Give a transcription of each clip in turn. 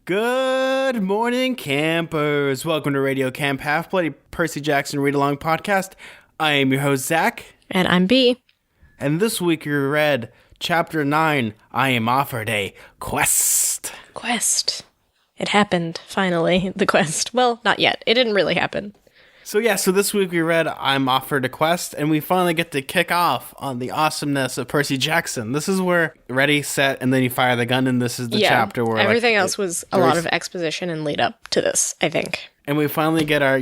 Good morning, campers. Welcome to Radio Camp Half-Blood, a Percy Jackson read-along podcast. I am your host, Zach. And I'm B. And this week you read Chapter 9, I Am Offered a Quest. Quest. It happened, finally, the quest. Well, not yet. It didn't really happen. So this week we read I'm Offered a Quest, and we finally get to kick off on the awesomeness of Percy Jackson. This is where ready, set, and then you fire the gun, and this is the chapter where everything else was a lot of exposition and lead up to this, I think. And we finally get our,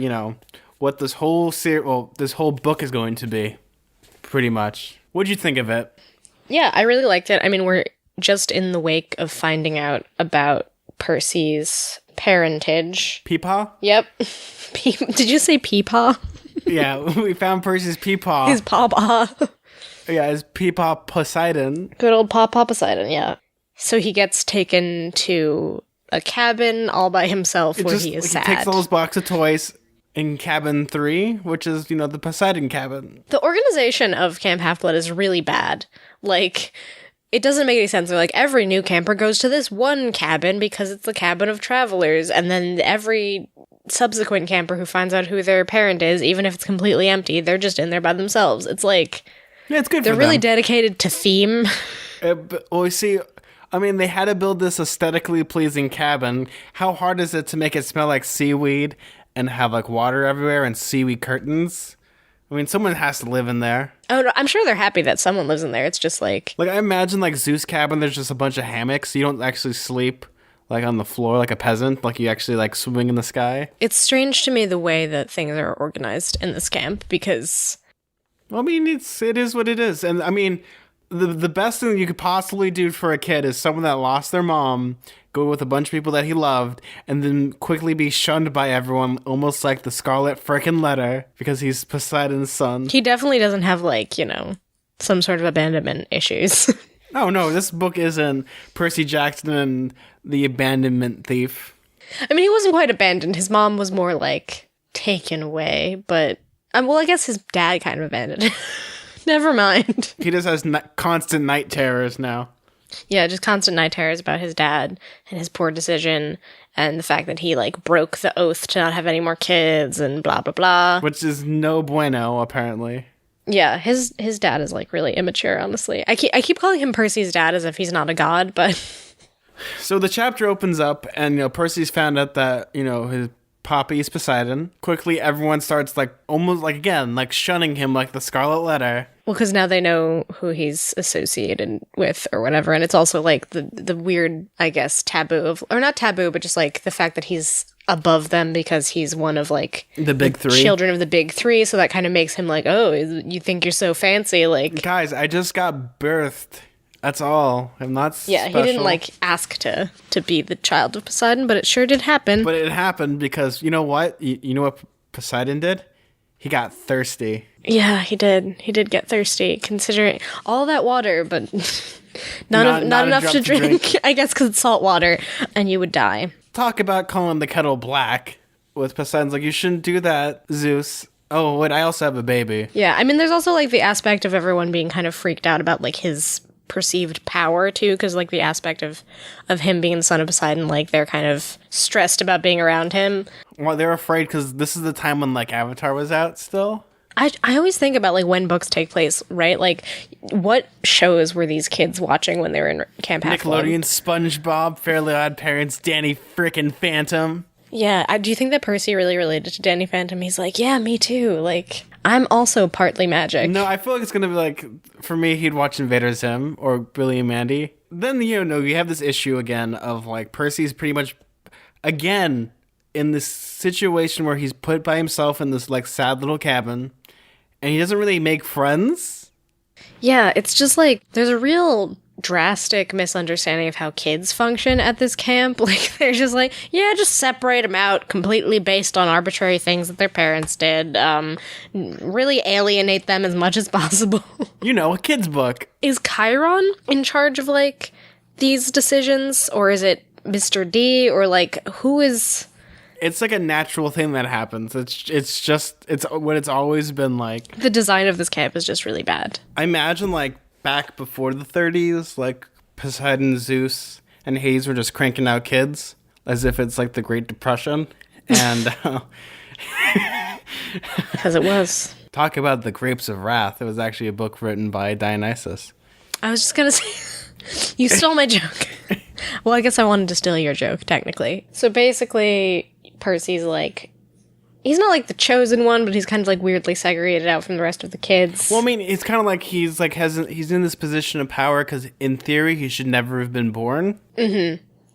what this whole this whole book is going to be, pretty much. What'd you think of it? Yeah, I really liked it. I mean, we're just in the wake of finding out about Percy's parentage. Peepaw? Yep. Did you say peepaw? Yeah, we found Percy's peepaw. His pawpaw. Yeah, his peepaw Poseidon. Good old pawpaw Poseidon, yeah. So he gets taken to a cabin all by himself where he is sad. He takes all his box of toys in cabin 3, which is, the Poseidon cabin. The organization of Camp Half-Blood is really bad. Like, it doesn't make any sense. They're like, every new camper goes to this one cabin because it's the cabin of travelers, and then every subsequent camper who finds out who their parent is, even if it's completely empty, they're just in there by themselves. It's like, yeah, it's good. They're really dedicated to theme. They had to build this aesthetically pleasing cabin. How hard is it to make it smell like seaweed and have like water everywhere and seaweed curtains? I mean, someone has to live in there. Oh, no, I'm sure they're happy that someone lives in there. It's just like I imagine like Zeus' cabin, there's just a bunch of hammocks. You don't actually sleep like on the floor like a peasant. Like you actually like swing in the sky. It's strange to me the way that things are organized in this camp because... Well, I mean, it is what it is. And I mean, the best thing you could possibly do for a kid is someone that lost their mom, go with a bunch of people that he loved, and then quickly be shunned by everyone, almost like the Scarlet frickin' Letter, because he's Poseidon's son. He definitely doesn't have, some sort of abandonment issues. Oh, no, this book isn't Percy Jackson and the Abandonment Thief. I mean, he wasn't quite abandoned. His mom was more, taken away, but... I guess his dad kind of abandoned him. Never mind. He just has constant night terrors now. Yeah, just constant night terrors about his dad and his poor decision and the fact that he, broke the oath to not have any more kids and blah, blah, blah. Which is no bueno, apparently. Yeah, his dad is, really immature, honestly. I keep calling him Percy's dad as if he's not a god, but... So the chapter opens up, and, Percy's found out that, his Poppy is Poseidon. Quickly, everyone starts, almost, shunning him like the Scarlet Letter. Well, because now they know who he's associated with or whatever, and it's also, the weird, I guess, taboo of... Or not taboo, but just, the fact that he's above them because he's one of, the big three. Children of the big three, so that kind of makes him oh, you think you're so fancy, Guys, I just got birthed. That's all. I'm not special. Yeah, he didn't, ask to be the child of Poseidon, but it sure did happen. But it happened because, you know what? You know what Poseidon did? He got thirsty. Yeah, he did. He did get thirsty, considering all that water, but not enough to drink. I guess because it's salt water, and you would die. Talk about calling the kettle black with Poseidon's you shouldn't do that, Zeus. Oh, wait, I also have a baby. Yeah, I mean, there's also, the aspect of everyone being kind of freaked out about, his perceived power too, because the aspect of him being the son of Poseidon, they're kind of stressed about being around him. Well, they're afraid because this is the time when Avatar was out still. I always think about when books take place, right? What shows were these kids watching when they were in Camp Half-Blood? Nickelodeon, SpongeBob, Fairly Odd Parents, Danny frickin' Phantom. Yeah, do you think that Percy really related to Danny Phantom? He's yeah, me too. I'm also partly magic. No, I feel it's going to be for me, he'd watch Invader Zim or Billy and Mandy. Then, you have this issue again of, Percy's pretty much, again, in this situation where he's put by himself in this, sad little cabin, and he doesn't really make friends. Yeah, it's just, there's a real drastic misunderstanding of how kids function at this camp. They're just just separate them out completely based on arbitrary things that their parents did. Really alienate them as much as possible. A kid's book. Is Chiron in charge of, these decisions? Or is it Mr. D? Or, who is... It's a natural thing that happens. It's what it's always been like. The design of this camp is just really bad. I imagine, back before the 30s, Poseidon, Zeus, and Hades were just cranking out kids. as if it's like the Great Depression. And Because it was. talk about the Grapes of Wrath. It was actually a book written by Dionysus. I was just going to say, you stole my joke. Well, I guess I wanted to steal your joke, technically. So basically, Percy's like, he's not like the chosen one, but he's kind of like weirdly segregated out from the rest of the kids. Well, I mean, it's kind of like he's in this position of power because in theory he should never have been born.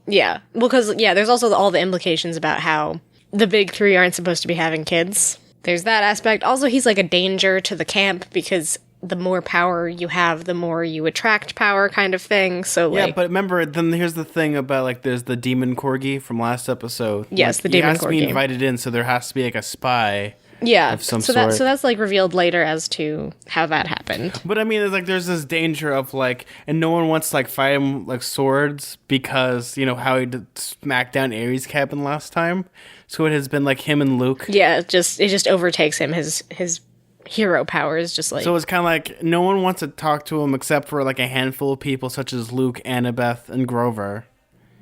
Yeah. Well, because, there's also all the implications about how the big three aren't supposed to be having kids. There's that aspect. Also, he's like a danger to the camp because the more power you have, the more you attract power kind of thing. So, like... Yeah, but remember, then here's the thing about, like, there's the demon corgi from last episode. Yes, like, the demon corgi. He has to be invited in, so there has to be, like, a spy. Yeah, of some so sort. that's like revealed later as to how that happened. But I mean, it's like there's this danger of like, and no one wants to like fight him like swords because you know how he did smack down Ares' cabin last time. So it has been like him and Luke. Yeah, it just overtakes him. His hero powers just like. So it's kind of like no one wants to talk to him except for like a handful of people such as Luke, Annabeth, and Grover.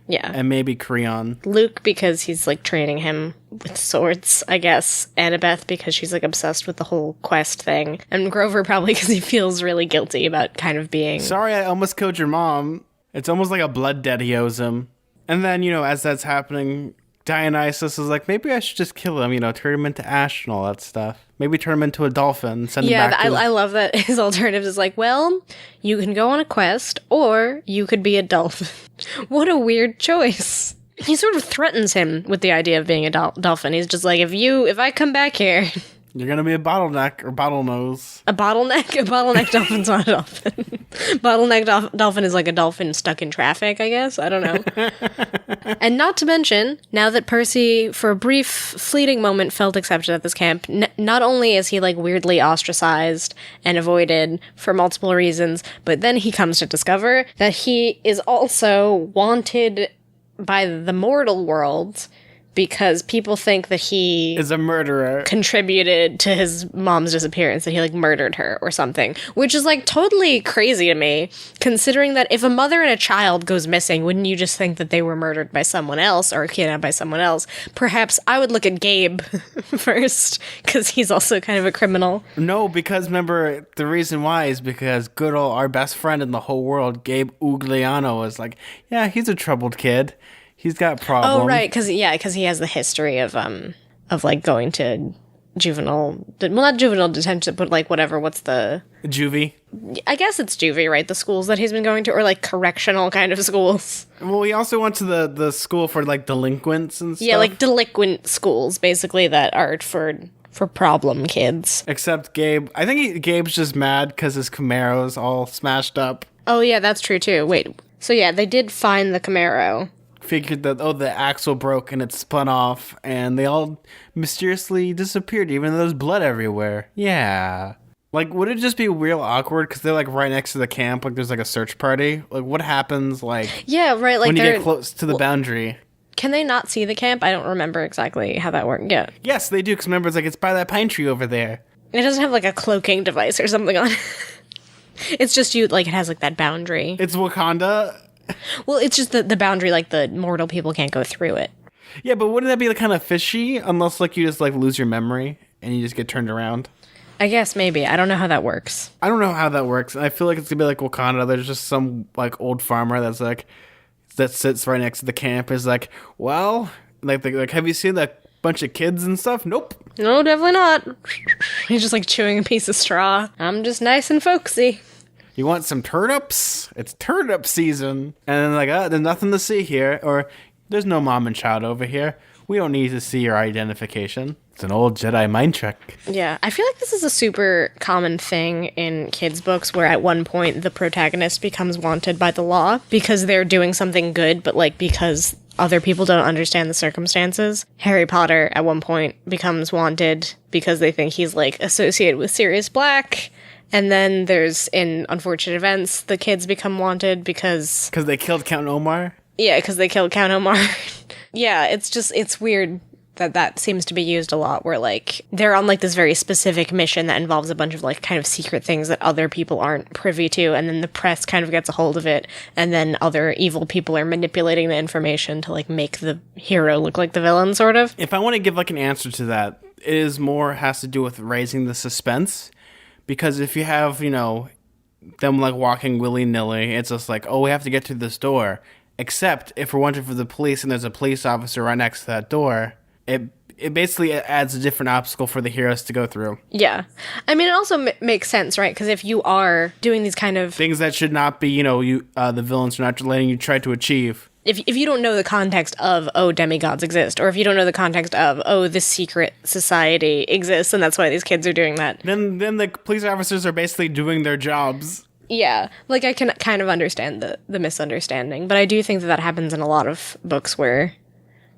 Yeah. And maybe Creon. Luke because he's like training him with swords, I guess. Annabeth because she's like obsessed with the whole quest thing. And Grover probably because he feels really guilty about kind of being... Sorry, I almost killed your mom. It's almost like a blood debt he owes him. And then, you know, as that's happening, Dionysus is like, maybe I should just kill him, you know, turn him into ash and all that stuff. Maybe turn him into a dolphin, send him back to I love that his alternative is like, well, you can go on a quest, or you could be a dolphin. What a weird choice. He sort of threatens him with the idea of being a dolphin. He's just like, if I come back here... You're gonna be a bottleneck or bottlenose. A bottleneck? A bottleneck dolphin's not a dolphin. Bottleneck dolphin is like a dolphin stuck in traffic, I guess. I don't know. And not to mention, now that Percy, for a brief, fleeting moment, felt accepted at this camp, not only is he like weirdly ostracized and avoided for multiple reasons, but then he comes to discover that he is also wanted by the mortal world because people think that he is a murderer, contributed to his mom's disappearance, that he like murdered her or something, which is like totally crazy to me, considering that if a mother and a child goes missing, wouldn't you just think that they were murdered by someone else or kidnapped by someone else? Perhaps I would look at Gabe first, because he's also kind of a criminal. No, because remember, the reason why is because good old our best friend in the whole world, Gabe Ugliano, is like, yeah, he's a troubled kid. He's got problems. Oh, right, because he has the history of like going to not juvenile detention, but like whatever, what's the... Juvie? I guess it's juvie, right? The schools that he's been going to, or like correctional kind of schools. Well, he also went to the school for like delinquents and stuff. Yeah, like delinquent schools, basically, that are for problem kids. Except Gabe, I think Gabe's just mad because his Camaro's all smashed up. Oh yeah, that's true too. Wait, so yeah, they did find the Camaro. Figured that, the axle broke and it spun off, and they all mysteriously disappeared, even though there's blood everywhere. Yeah. Like, would it just be real awkward, because they're, like, right next to the camp, like, there's, like, a search party? Like, what happens, like... Yeah, right, like, when you get close to the boundary? Can they not see the camp? I don't remember exactly how that worked. Yeah. Yes, they do, because remember, it's like, it's by that pine tree over there. It doesn't have, like, a cloaking device or something on it. It's just you, like, it has, like, that boundary. It's Wakanda... Well, it's just the boundary, like, the mortal people can't go through it. Yeah, but wouldn't that be, like, kind of fishy? Unless, like, you just, like, lose your memory and you just get turned around. I guess, maybe. I don't know how that works. I don't know how that works. I feel like it's gonna be like Wakanda. There's just some, like, old farmer that's, like, that sits right next to the camp is like, well, like, have you seen that bunch of kids and stuff? Nope. No, definitely not. He's just, like, chewing a piece of straw. I'm just nice and folksy. You want some turnips? It's turnip season. And then like, there's nothing to see here. Or, there's no mom and child over here. We don't need to see your identification. It's an old Jedi mind trick. Yeah, I feel like this is a super common thing in kids' books where at one point the protagonist becomes wanted by the law because they're doing something good, but like because other people don't understand the circumstances. Harry Potter at one point becomes wanted because they think he's like associated with Sirius Black. And then there's, in unfortunate events, the kids become wanted because... Because they killed Count Omar? Yeah, because they killed Count Omar. Yeah, it's weird that seems to be used a lot, where like they're on like this very specific mission that involves a bunch of like kind of secret things that other people aren't privy to, and then the press kind of gets a hold of it, and then other evil people are manipulating the information to like make the hero look like the villain, sort of. If I want to give like an answer to that, it is more has to do with raising the suspense, because if you have, you know, them like walking willy-nilly, it's just like, oh, we have to get to this door. Except if we're wanted for the police and there's a police officer right next to that door, it basically adds a different obstacle for the heroes to go through. Yeah. I mean, it also makes sense, right? Because if you are doing these kind of things that should not be, you know, the villains are not letting you try to achieve. If you don't know the context of, oh, demigods exist, or if you don't know the context of, oh, this secret society exists, and that's why these kids are doing that. Then the police officers are basically doing their jobs. Yeah, like I can kind of understand the misunderstanding, but I do think that happens in a lot of books where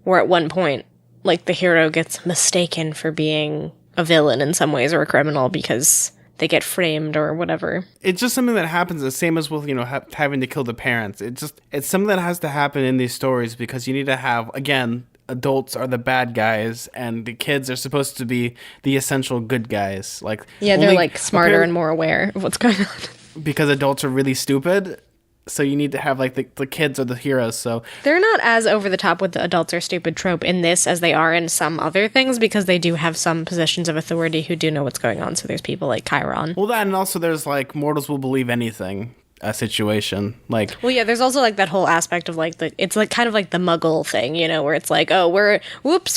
at one point, like, the hero gets mistaken for being a villain in some ways or a criminal because they get framed or whatever. It's just something that happens, the same as with, you know, having to kill the parents. It's something that has to happen in these stories because you need to have, again, adults are the bad guys and the kids are supposed to be the essential good guys. Like, yeah, they're like smarter and more aware of what's going on. Because adults are really stupid. So you need to have, like, the kids are the heroes, so... They're not as over the top with the adults are stupid trope in this as they are in some other things, because they do have some positions of authority who do know what's going on, so there's people like Chiron. Well, that, and also there's, like, mortals will believe anything situation. Like... Well, yeah, there's also, like, that whole aspect of, like, it's, like, kind of like the Muggle thing, you know, where it's like, oh,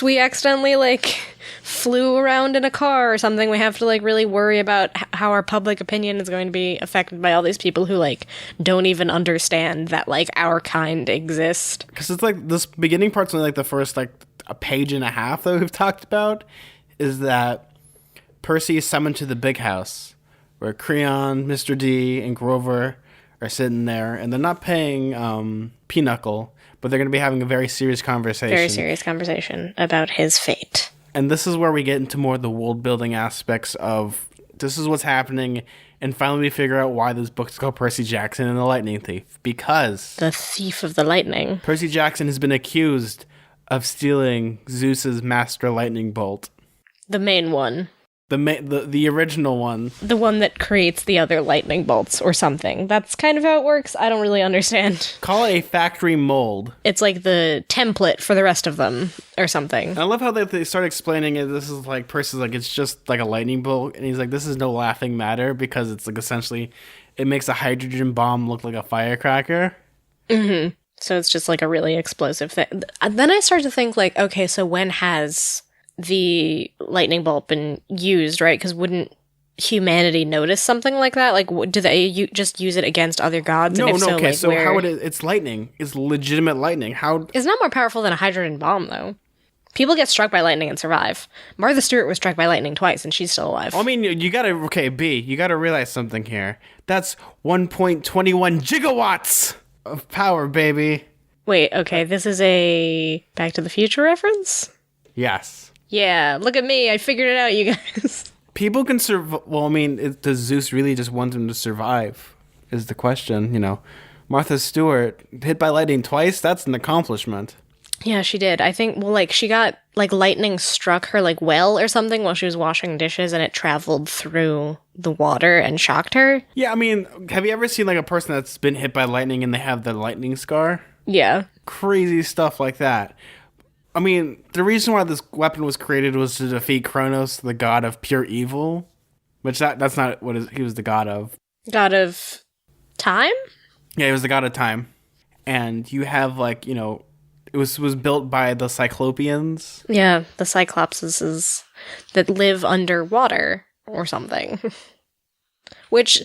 we accidentally, like... flew around in a car or something. We have to like really worry about how our public opinion is going to be affected by all these people who like don't even understand that like our kind exist. Because it's like this beginning part's only like the first like a page and a half that we've talked about, is that Percy is summoned to the big house where Creon, Mr. D, and Grover are sitting there, and they're not paying Pinochle, but they're going to be having a very serious conversation. Very serious conversation about his fate. And this is where we get into more of the world-building aspects of this is what's happening, and finally we figure out why this book's called Percy Jackson and the Lightning Thief. Because... the Thief of the Lightning. Percy Jackson has been accused of stealing Zeus's Master Lightning Bolt. The main one. The original one. The one that creates the other lightning bolts or something. That's kind of how it works. I don't really understand. Call it a factory mold. It's like the template for the rest of them or something. And I love how they start explaining it. This is like, Percy's like, it's just like a lightning bolt. And he's like, this is no laughing matter because it's like essentially, it makes a hydrogen bomb look like a firecracker. Mm-hmm. So it's just like a really explosive thing. Then I start to think like, okay, so when has the lightning bolt been used, right? Because wouldn't humanity notice something like that? Like, do they just use it against other gods? No, and if no. so, Okay, like, so how would it? It's lightning. It's legitimate lightning. How? It's not more powerful than a hydrogen bomb, though. People get struck by lightning and survive. Martha Stewart was struck by lightning twice, and she's still alive. I mean, you gotta B. You gotta realize something here. That's 1.21 gigawatts of power, baby. Wait, okay, this is a Back to the Future reference? Yes. Yeah, look at me. I figured it out, you guys. People can survive. Well, I mean, does Zeus really just want them to survive? Is the question, you know. Martha Stewart, hit by lightning twice? That's an accomplishment. Yeah, she did. I think, well, like, she got, like, lightning struck her, like, well or something while she was washing dishes, and it traveled through the water and shocked her. Yeah, I mean, have you ever seen, like, a person that's been hit by lightning and they have the lightning scar? Yeah. Crazy stuff like that. I mean, the reason why this weapon was created was to defeat Kronos, the god of pure evil. Which that's not what he was the god of. God of time? Yeah, he was the god of time. And you have, like, you know, it was built by the Cyclopeans. Yeah, the Cyclopses that live underwater or something. Which,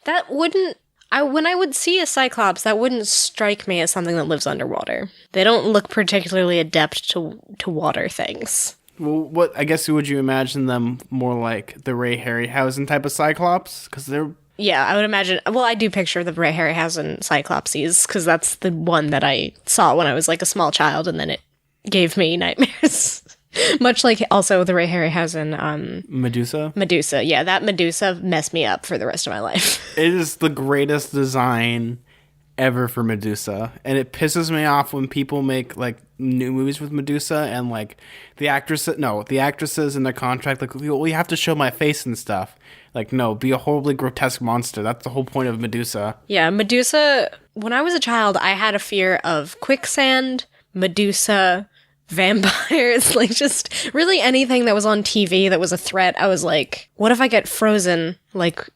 that wouldn't... when I would see a Cyclops, that wouldn't strike me as something that lives underwater. They don't look particularly adept to water things. Well, what, I guess, would you imagine them more like the Ray Harryhausen type of Cyclops? Because they're... Yeah, I would imagine... Well, I do picture the Ray Harryhausen Cyclopses, because that's the one that I saw when I was, like, a small child, and then it gave me nightmares. Much like also the Ray Harryhausen... Medusa? Medusa, yeah. That Medusa messed me up for the rest of my life. It is the greatest design ever for Medusa, and it pisses me off when people make like new movies with Medusa and like the actresses in their contract like, well, you have to show my face and stuff. Like, no, be a horribly grotesque monster. That's the whole point of Medusa. Yeah, Medusa, when I was a child, I had a fear of quicksand, Medusa, vampires, like just really anything that was on TV that was a threat. I was like, what if I get frozen, like,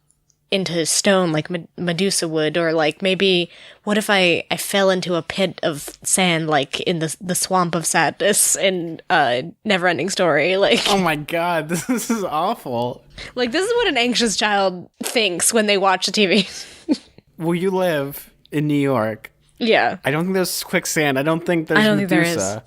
into stone like Medusa would, or like maybe what if I fell into a pit of sand like in the swamp of sadness in Neverending Story, like, oh my god, this is awful. Like, this is what an anxious child thinks when they watch the TV. Well, you live in New York. Yeah, I don't think there's quicksand. I don't think there's Medusa. Think there is.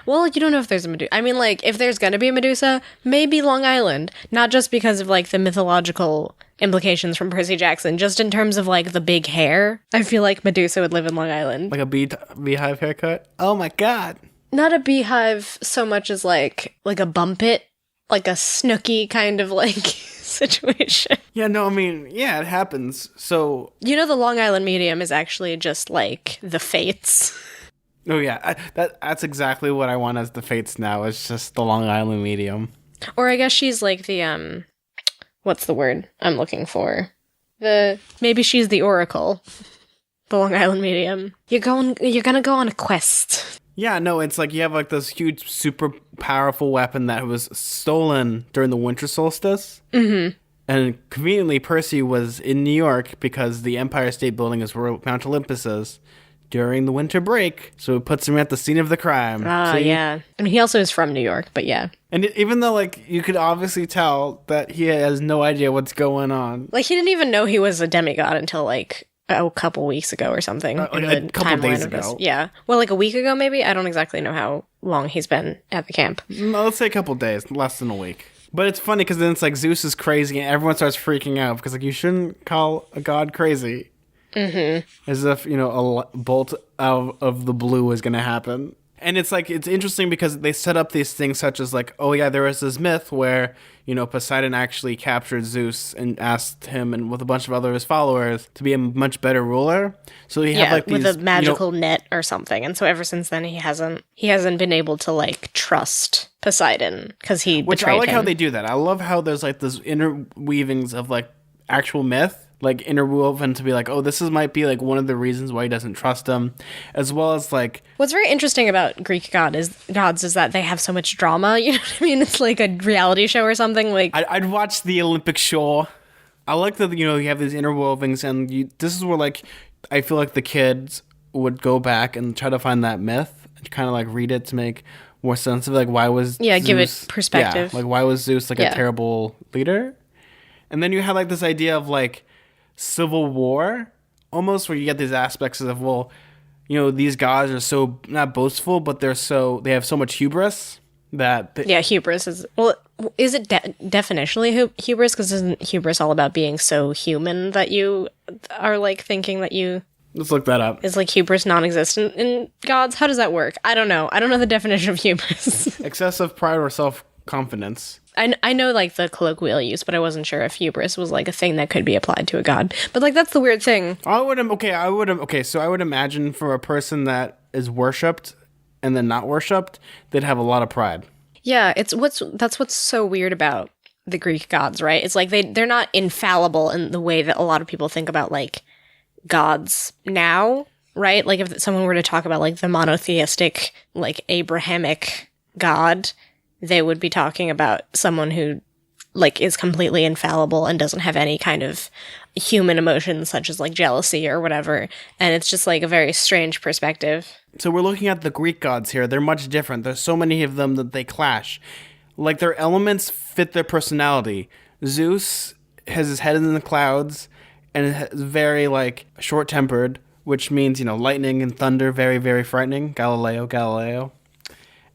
Well, you don't know if there's a Medusa. I mean, like, if there's gonna be a Medusa, maybe Long Island. Not just because of, like, the mythological implications from Percy Jackson, just in terms of, like, the big hair. I feel like Medusa would live in Long Island. Like a beehive haircut? Oh my god. Not a beehive so much as, like a bumpet. Like a Snooki kind of, like, situation. Yeah, no, I mean, yeah, it happens. So... You know, the Long Island medium is actually just, like, the Fates. Oh yeah, that's exactly what I want as the Fates now. It's just the Long Island medium. Or I guess she's like the what's the word I'm looking for? Maybe she's the Oracle. The Long Island medium. You're gonna go on a quest. Yeah, no, it's like you have like this huge, super powerful weapon that was stolen during the winter solstice. Mm-hmm. And conveniently, Percy was in New York because the Empire State Building is where Mount Olympus is during the winter break, so it puts him at the scene of the crime. Yeah. I mean, he also is from New York, but yeah. And even though, like, you could obviously tell that he has no idea what's going on. Like, he didn't even know he was a demigod until, like, a couple weeks ago or something. Like a couple days ago. Yeah. Well, like a week ago, maybe? I don't exactly know how long he's been at the camp. No, let's say a couple days, less than a week. But it's funny because then it's like Zeus is crazy and everyone starts freaking out because, like, you shouldn't call a god crazy. Mm-hmm. As if, you know, a bolt out of the blue is going to happen. And it's like, it's interesting because they set up these things such as like, oh yeah, there was this myth where, you know, Poseidon actually captured Zeus and asked him and with a bunch of other his followers to be a much better ruler. So he had like these, with a magical net or something. And so ever since then he hasn't been able to like trust Poseidon because he Which betrayed I like him. how they do that. I love how there's like this interweavings of like actual myth, like interwoven to be like, oh, this might be like one of the reasons why he doesn't trust him, as well as like what's very interesting about Greek gods is that they have so much drama. You know what I mean? It's like a reality show or something. Like I'd watch the Olympic show. I like that, you know, you have these interwovings, and this is where like I feel like the kids would go back and try to find that myth and kind of like read it to make more sense of like why was Zeus, give it perspective. like why was Zeus like a terrible leader, and then you have like this idea of like civil war almost where you get these aspects of, well, you know, these gods are so not boastful, but they have so much hubris that hubris is, well, is it definitionally hubris, because isn't hubris all about being so human that you are like thinking that you let's look that up. Is like hubris non-existent in gods? How does that work? I don't know the definition of hubris. Excessive pride or self-confidence. I know like the colloquial use, but I wasn't sure if hubris was like a thing that could be applied to a god. But like that's the weird thing. So I would imagine for a person that is worshipped and then not worshipped, they'd have a lot of pride. Yeah, that's what's so weird about the Greek gods, right? It's like they're not infallible in the way that a lot of people think about like gods now, right? Like if someone were to talk about like the monotheistic, like Abrahamic god, they would be talking about someone who like is completely infallible and doesn't have any kind of human emotions such as like jealousy or whatever. And it's just like a very strange perspective. So we're looking at the Greek gods here. They're much different. There's so many of them that they clash. Like their elements fit their personality. Zeus has his head in the clouds and is very like short-tempered, which means, you know, lightning and thunder, very, very frightening. Galileo.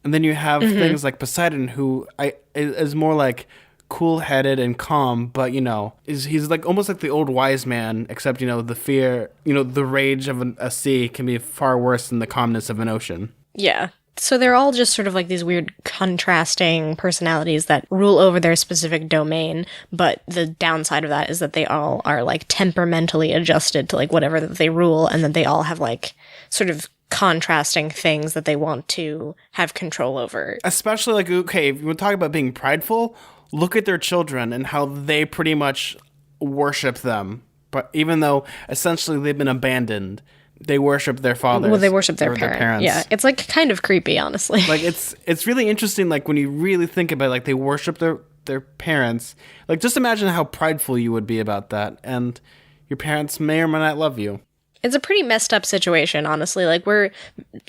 And then you have things like Poseidon, who is more like cool-headed and calm, but, you know, he's like almost like the old wise man, except, you know, the fear, you know, the rage of a sea can be far worse than the calmness of an ocean. Yeah. So they're all just sort of like these weird contrasting personalities that rule over their specific domain, but the downside of that is that they all are like temperamentally adjusted to like whatever that they rule, and that they all have like sort of contrasting things that they want to have control over. Especially like, okay, if you want to talk about being prideful, look at their children and how they pretty much worship them. But even though essentially they've been abandoned, they worship their fathers. Well, they worship their or parents. Yeah, it's like kind of creepy, honestly. Like it's really interesting. Like when you really think about it, like they worship their parents. Like just imagine how prideful you would be about that, and your parents may or may not love you. It's a pretty messed up situation, honestly. Like we're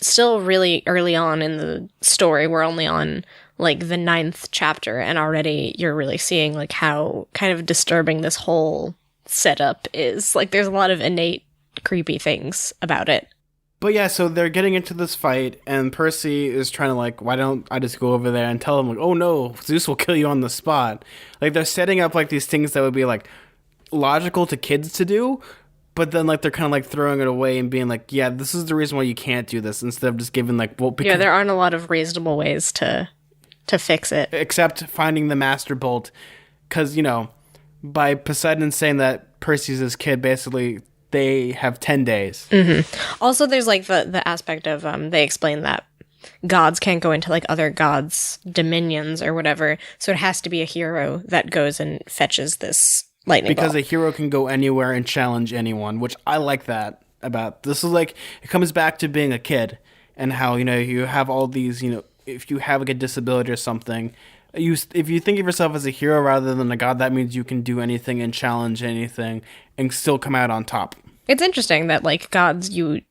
still really early on in the story. We're only on like the 9th chapter, and already you're really seeing like how kind of disturbing this whole setup is. Like there's a lot of innate creepy things about it. But yeah, so they're getting into this fight, and Percy is trying to like, why don't I just go over there and tell them like, oh no, Zeus will kill you on the spot. Like they're setting up like these things that would be like logical to kids to do, but then like they're kind of like throwing it away and being like, yeah, this is the reason why you can't do this, instead of just giving like, well, because, yeah, there aren't a lot of reasonable ways to fix it, except finding the master bolt, because by Poseidon saying that Percy's his kid, basically they have 10 days. Mm-hmm. Also, there's like the aspect of they explain that gods can't go into like other gods' dominions or whatever, so it has to be a hero that goes and fetches this lightning because ball. A hero can go anywhere and challenge anyone, which I like that about this. Is like, it comes back to being a kid and how you have all these, if you have like a disability or something, if you think of yourself as a hero rather than a god, that means you can do anything and challenge anything and still come out on top. It's interesting that like gods, the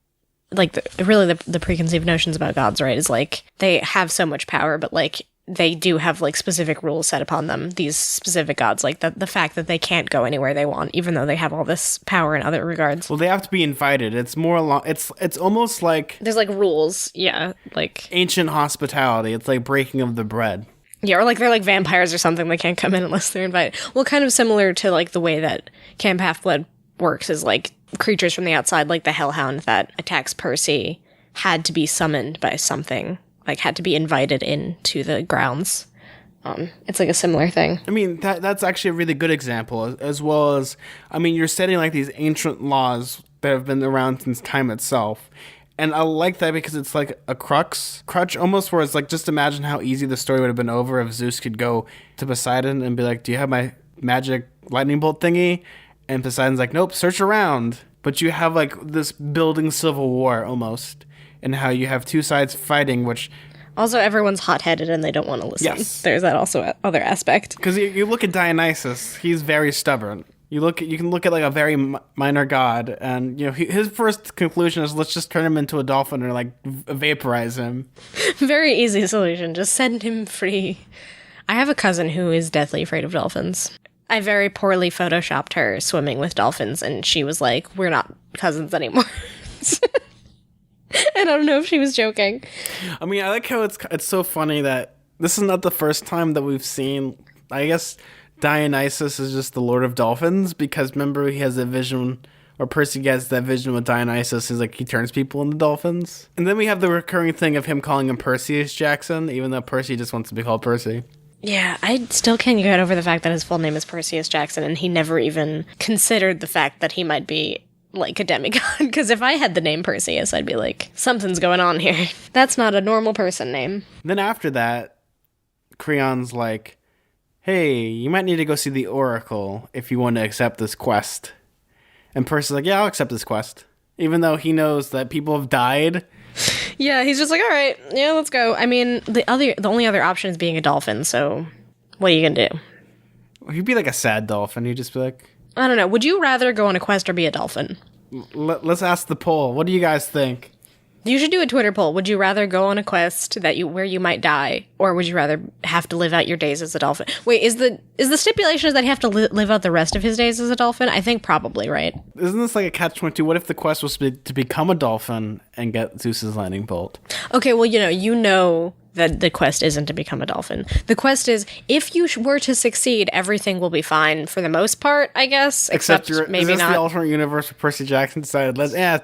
preconceived notions about gods, right, is like they have so much power, but like they do have like specific rules set upon them, these specific gods, like the fact that they can't go anywhere they want, even though they have all this power in other regards. Well, they have to be invited. It's more it's almost like there's like rules, yeah, like ancient hospitality. It's like breaking of the bread. Yeah, or like they're like vampires or something. They can't come in unless they're invited. Well, kind of similar to like the way that Camp Half-Blood works is like creatures from the outside, like the Hellhound that attacks Percy, had to be summoned by something, like had to be invited into the grounds. It's like a similar thing. I mean, that's actually a really good example, as well as, I mean, you're setting like these ancient laws that have been around since time itself. And I like that because it's like a crutch almost, where it's like, just imagine how easy the story would have been over if Zeus could go to Poseidon and be like, do you have my magic lightning bolt thingy? And Poseidon's like, nope, search around. But you have like this building civil war almost, and how you have two sides fighting, which... Also, everyone's hot-headed and they don't want to listen. Yes. There's that also other aspect. Because you look at Dionysus, he's very stubborn. You can look at like a very minor god, and his first conclusion is, let's just turn him into a dolphin or like vaporize him. Very easy solution. Just send him free. I have a cousin who is deathly afraid of dolphins. I very poorly photoshopped her swimming with dolphins, and she was like, "We're not cousins anymore." And I don't know if she was joking. I mean, I like how it's so funny that this is not the first time that we've seen, I guess, Dionysus is just the Lord of Dolphins, because remember he has that vision, or Percy gets that vision with Dionysus, is like he turns people into dolphins. And then we have the recurring thing of him calling him Perseus Jackson, even though Percy just wants to be called Percy. Yeah, I still can't get over the fact that his full name is Perseus Jackson, and he never even considered the fact that he might be like a demigod. Because if I had the name Perseus, I'd be like, something's going on here. That's not a normal person name. Then after that, Creon's like, hey, you might need to go see the Oracle if you want to accept this quest. And Percy's like, yeah, I'll accept this quest. Even though he knows that people have died. Yeah, he's just like, all right, yeah, let's go. I mean, the only other option is being a dolphin, so what are you gonna do? You'd be like a sad dolphin. You'd just be like... I don't know. Would you rather go on a quest or be a dolphin? Let's ask the poll. What do you guys think? You should do a Twitter poll. Would you rather go on a quest where you might die, or would you rather have to live out your days as a dolphin? Wait, is the stipulation is that you have to live out the rest of his days as a dolphin? I think probably, right? Isn't this like a catch-22? What if the quest was to become a dolphin and get Zeus's lightning bolt? Okay, well, you know that the quest isn't to become a dolphin. The quest is, if you were to succeed, everything will be fine for the most part, I guess. Except maybe is this not. The alternate universe where Percy Jackson decided,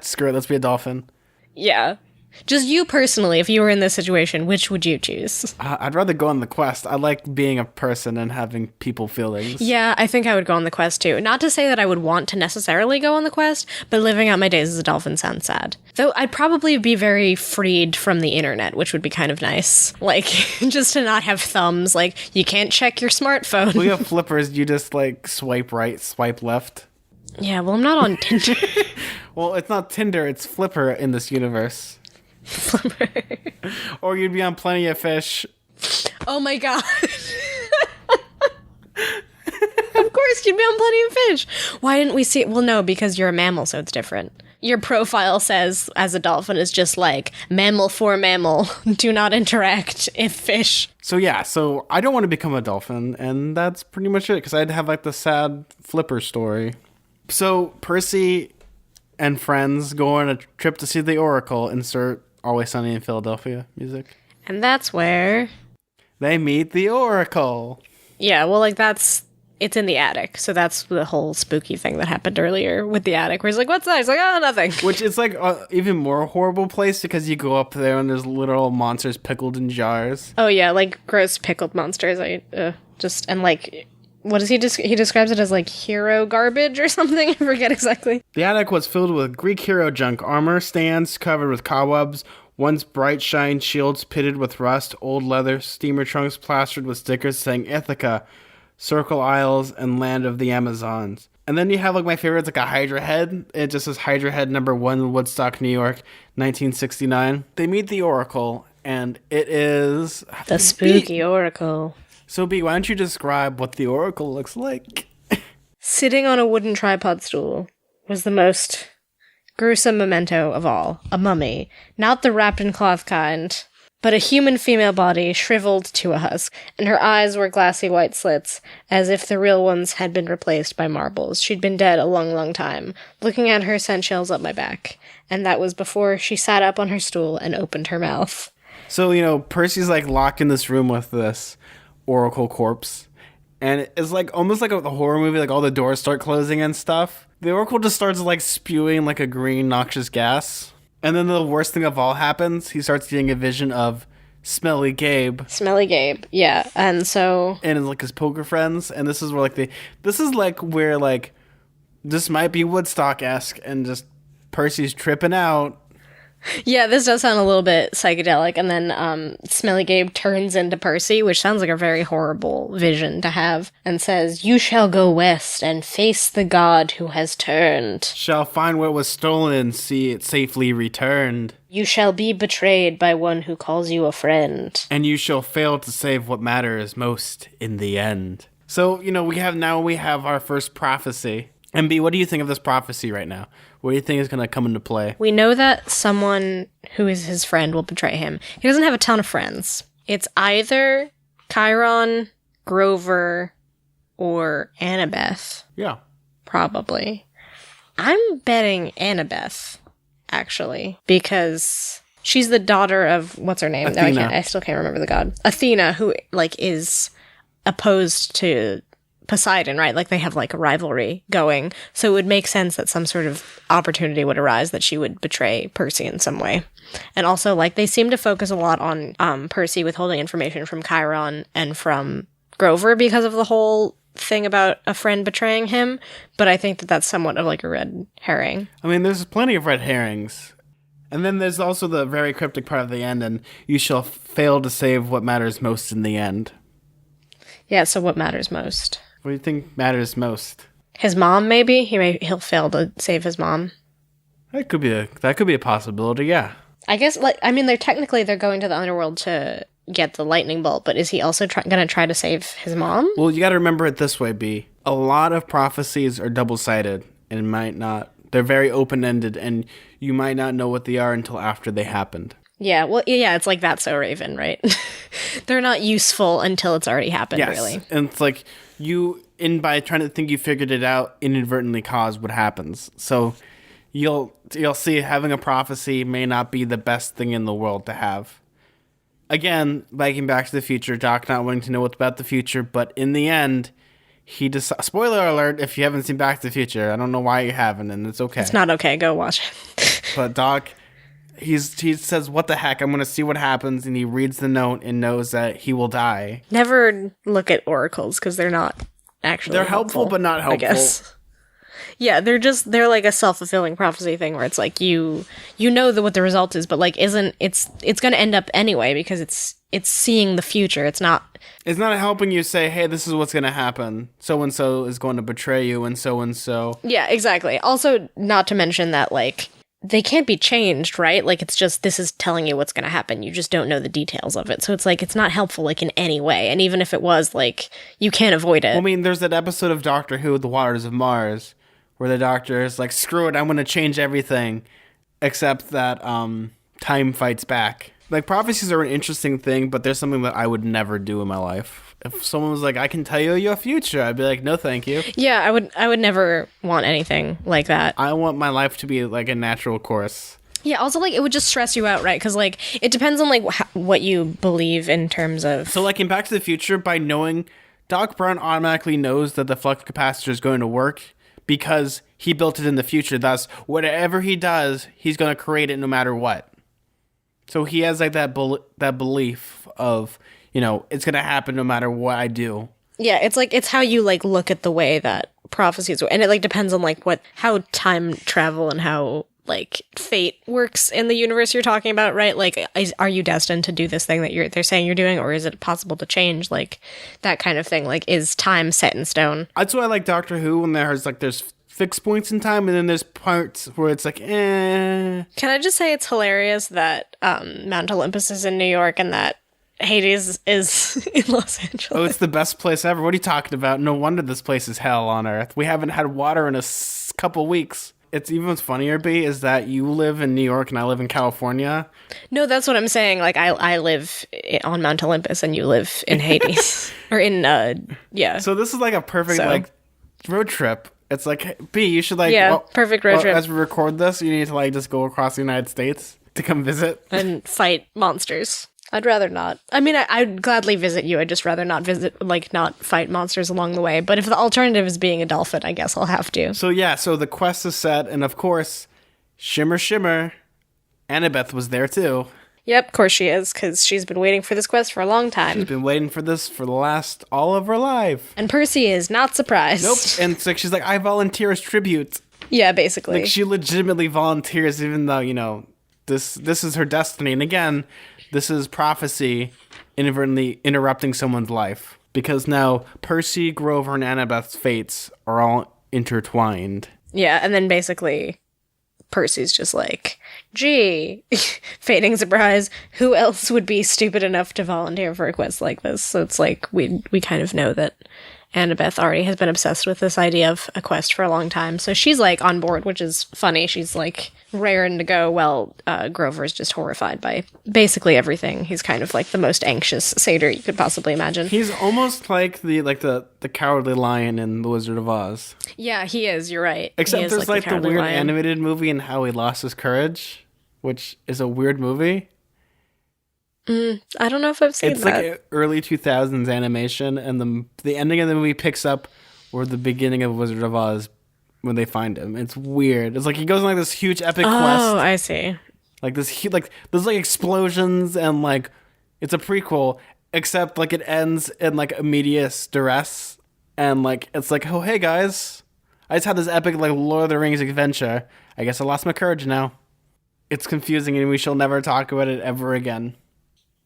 screw it, let's be a dolphin? Yeah. Just you personally, if you were in this situation, which would you choose? I'd rather go on the quest. I like being a person and having people feelings. Yeah, I think I would go on the quest too. Not to say that I would want to necessarily go on the quest, but living out my days as a dolphin sounds sad. Though I'd probably be very freed from the internet, which would be kind of nice. Like, just to not have thumbs. Like, you can't check your smartphone. We have flippers. You just like swipe right, swipe left. Yeah, well, I'm not on Tinder. Well, it's not Tinder. It's Flipper in this universe. Or you'd be on Plenty of Fish. Oh my god. Of course, you'd be on Plenty of Fish. Why didn't we see it? Well, no, because you're a mammal, so it's different. Your profile says, as a dolphin, is just like, mammal for mammal. Do not interact if fish. So yeah, so I don't want to become a dolphin, and that's pretty much it, because I'd have like the sad Flipper story. So Percy and friends go on a trip to see the Oracle, insert Always Sunny in Philadelphia music. And that's where... They meet the Oracle. Yeah, well, like, it's in the attic, so that's the whole spooky thing that happened earlier with the attic, where he's like, what's that? He's like, oh, nothing. Which is like an even more horrible place, because you go up there and there's literal monsters pickled in jars. Oh, yeah, like, gross pickled monsters. And, like... What does he he describes it as like hero garbage or something? I forget exactly. The attic was filled with Greek hero junk, armor, stands covered with cobwebs, once bright shine shields pitted with rust, old leather, steamer trunks plastered with stickers saying Ithaca, Circle Isles, and Land of the Amazons. And then you have like my favorite, it's like a Hydra head. It just says Hydra head number 1, Woodstock, New York, 1969. They meet the Oracle, and it is... The spooky Oracle. So, B, why don't you describe what the Oracle looks like? Sitting on a wooden tripod stool was the most gruesome memento of all. A mummy. Not the wrapped in cloth kind, but a human female body shriveled to a husk, and her eyes were glassy white slits, as if the real ones had been replaced by marbles. She'd been dead a long, long time. Looking at her sent chills up my back, and that was before she sat up on her stool and opened her mouth. So, Percy's like locked in this room with this Oracle corpse, and it's like almost like the horror movie, like all the doors start closing and stuff. The Oracle just starts like spewing like a green noxious gas, and then the worst thing of all happens. He starts getting a vision of Smelly Gabe, Yeah. And like his poker friends, and this is where this might be Woodstock-esque, and just Percy's tripping out. Yeah, this does sound a little bit psychedelic, and then Smelly Gabe turns into Percy, which sounds like a very horrible vision to have, and says, "You shall go west and face the god who has turned. Shall find what was stolen and see it safely returned. You shall be betrayed by one who calls you a friend. And you shall fail to save what matters most in the end." So, we have our first prophecy. And B, what do you think of this prophecy right now? What do you think is going to come into play? We know that someone who is his friend will betray him. He doesn't have a ton of friends. It's either Chiron, Grover, or Annabeth. Yeah. Probably. I'm betting Annabeth, actually, because she's the daughter of, what's her name? Athena. No, I still can't remember the god. Athena, who, is opposed to Poseidon, right? Like, they have, a rivalry going. So it would make sense that some sort of opportunity would arise that she would betray Percy in some way. And also, they seem to focus a lot on Percy withholding information from Chiron and from Grover because of the whole thing about a friend betraying him. But I think that that's somewhat of, a red herring. I mean, there's plenty of red herrings. And then there's also the very cryptic part of the end, and you shall fail to save what matters most in the end. Yeah, so what matters most? What do you think matters most? His mom, maybe? He'll fail to save his mom. That could be a possibility, yeah. I guess, they're going to the underworld to get the lightning bolt, but is he also going to try to save his mom? Well, you got to remember it this way, B. A lot of prophecies are double-sided, and they're very open-ended, and you might not know what they are until after they happened. Yeah, well, yeah, it's like That's So Raven, right? They're not useful until it's already happened, yes. Really. And it's like by trying to think you figured it out, inadvertently cause what happens. So you'll see having a prophecy may not be the best thing in the world to have. Again, liking Back to the Future, Doc not wanting to know what's about the future, but in the end, spoiler alert if you haven't seen Back to the Future. I don't know why you haven't, and it's okay. It's not okay. Go watch it. But Doc, he says, "What the heck? I'm gonna see what happens," and he reads the note and knows that he will die. Never look at oracles because they're not actually They're helpful, but not helpful. I guess. Yeah, they're like a self-fulfilling prophecy thing where it's like you know what the result is, but like it's going to end up anyway because it's seeing the future. It's not helping you say, "Hey, this is what's going to happen. So and so is going to betray you and so and so." Yeah, exactly. Also, not to mention that like they can't be changed, right? Like it's just this is telling you what's going to happen. You just don't know the details of it. So it's like it's not helpful like in any way. And even if it was, like you can't avoid it. Well, I mean, there's that episode of Doctor Who, The Waters of Mars, where the doctor is like, "Screw it, I'm going to change everything," except that time fights back. Like, prophecies are an interesting thing, but there's something that I would never do in my life. If someone was like, "I can tell you your future," I'd be like, "No, thank you." Yeah, I would never want anything like that. I want my life to be like a natural course. Yeah, also, like, it would just stress you out, right? Because, like, it depends on, like, what you believe in terms of... So, like, in Back to the Future, by knowing, Doc Brown automatically knows that the flux capacitor is going to work because he built it in the future. Thus, whatever he does, he's going to create it no matter what. So he has, like, that belief of, you know, it's going to happen no matter what I do. Yeah, it's, like, it's how you, like, look at the way that prophecies... And it, like, depends on, like, how time travel and how... like fate works in the universe you're talking about, right? Like, are you destined to do this thing that they're saying you're doing, or is it possible to change? Like that kind of thing. Like, is time set in stone? That's why I like Doctor Who when there's fixed points in time, and then there's parts where it's like, eh. Can I just say it's hilarious that Mount Olympus is in New York and that Hades is in Los Angeles? Oh, it's the best place ever. What are you talking about? No wonder this place is hell on Earth. We haven't had water in a couple weeks. It's even what's funnier, B, is that you live in New York and I live in California. No, that's what I'm saying. Like, I live on Mount Olympus and you live in Hades. Or in, yeah. So this is like a perfect, like, road trip. It's like, B, you should, like... Yeah, perfect road trip. As we record this, you need to, like, just go across the United States to come visit. And fight monsters. I'd rather not. I mean, I'd gladly visit you. I'd just rather not not fight monsters along the way. But if the alternative is being a dolphin, I guess I'll have to. So, yeah, so the quest is set. And, of course, Shimmer, Shimmer, Annabeth was there, too. Yep, of course she is, because she's been waiting for this quest for a long time. She's been waiting for this for the last all of her life. And Percy is not surprised. Nope. And so she's like, "I volunteer as tribute." Yeah, basically. Like, she legitimately volunteers, even though, you know, this is her destiny. And again... this is prophecy inadvertently interrupting someone's life. Because now Percy, Grover, and Annabeth's fates are all intertwined. Yeah, and then basically Percy's just like, gee, fading surprise, who else would be stupid enough to volunteer for a quest like this? So it's like, we kind of know that Annabeth already has been obsessed with this idea of a quest for a long time. So she's like on board, which is funny. She's like raring to go, while Grover's just horrified by basically everything. He's kind of like the most anxious satyr you could possibly imagine. He's almost like the cowardly lion in The Wizard of Oz. Yeah, he is. You're right. Except there's like the weird lion. animated movie and how he lost his courage, which is a weird movie. I don't know if I've seen it's that. It's like early 2000s animation, and the ending of the movie picks up where the beginning of Wizard of Oz when they find him. It's weird. It's like he goes on like this huge epic quest. Oh, I see. Like this, there's like explosions and like it's a prequel, except like it ends in like immediate duress, and like it's like, oh hey guys, I just had this epic like Lord of the Rings adventure. I guess I lost my courage now. It's confusing, and we shall never talk about it ever again.